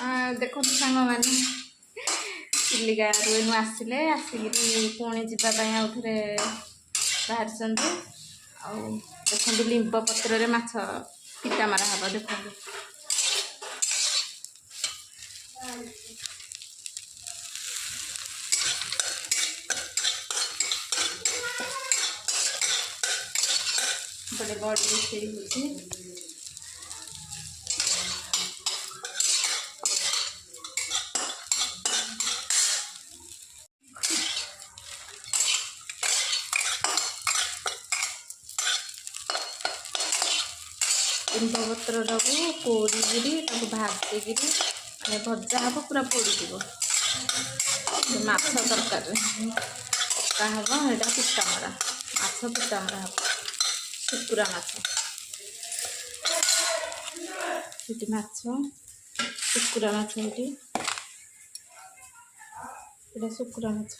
देखो सांग मैंने चिलिका नु आसिले आसिकी पुणी जावाई आउ थे बाहर देखो लिंब पत्र माछ पिता मारा हम देखो बड़े बड़ी रोषे हो लिंब पत्र टाक पोड़ी भाजिकी भजा हम पूरा पोड़ माछ तरकारी पका हम यहाँ पिता मरा माछ पिता मरा हम शुकुरा माछ माछ शुकुरा माछ शुकुरा माछ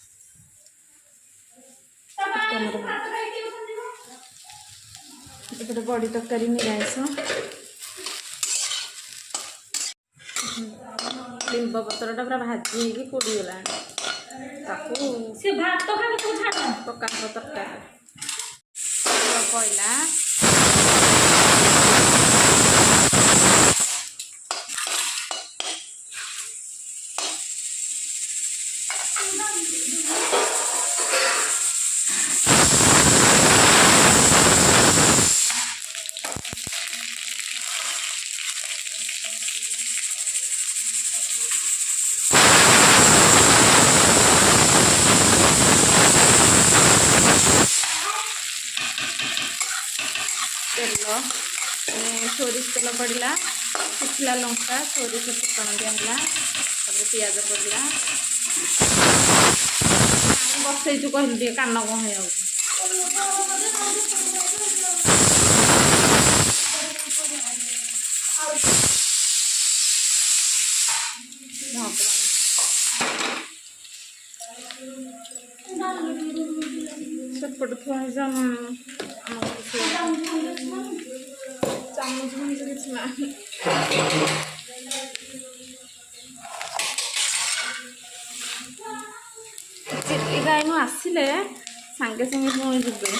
एपटे बड़ी तरकारी निराश लिंब पत्रटा पूरा भाजी हो पोड़गला पका तरकारी कोयला तेल सोरिष तेल पड़ा शुखला लंका सोरिष फुटण दिहला पियाज पड़ा बसई कहलु कान कह सेपट थुआ चामच चिलिका इन आसिले सांगे सांगे पुणी जी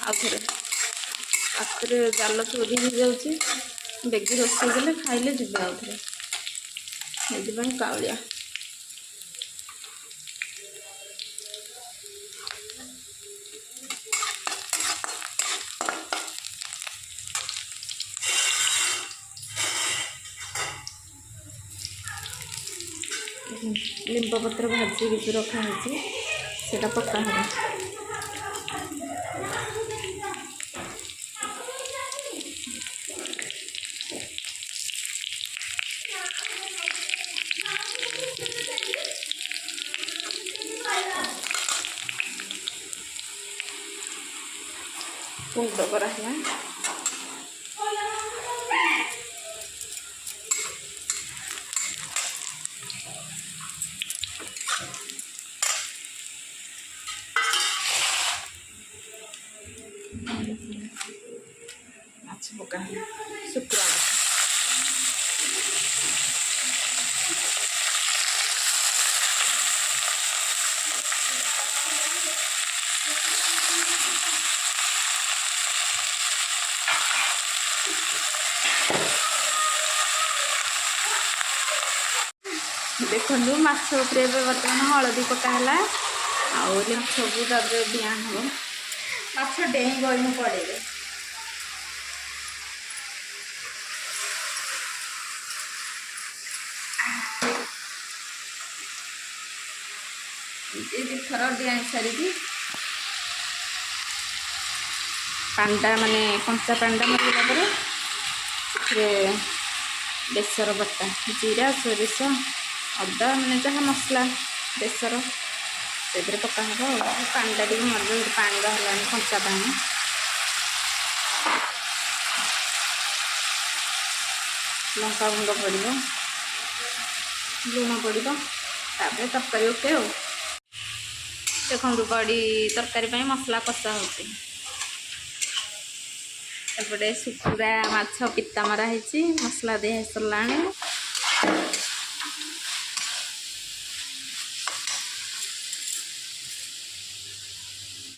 आउे रात जाल चोरी हो जाऊँगी बेगी रोषे गले खाइले जी आउे से कालिया लिंब पत्र भाजी रखा से पका हम गुंड कराला माछ पका शुक्रा देखु माछ बर्तमान हलदी पकाला सबू दिया हम माछ डेई गई पड़े थर दिया सारी पांडा माने कंचा पांडा मरला बेसर बटा जीरा सोरिष अदा मैंने जहाँ मसला बेसर से पका हम पांडा टी मर पानी बाहर कंचा पानी लंका गुंड पड़ो लुण पड़ो तरकारी ओके देखो बड़ी तरकारी मसला कषा होपटे शुकुरा माछ पिता मरा मसला दे सरला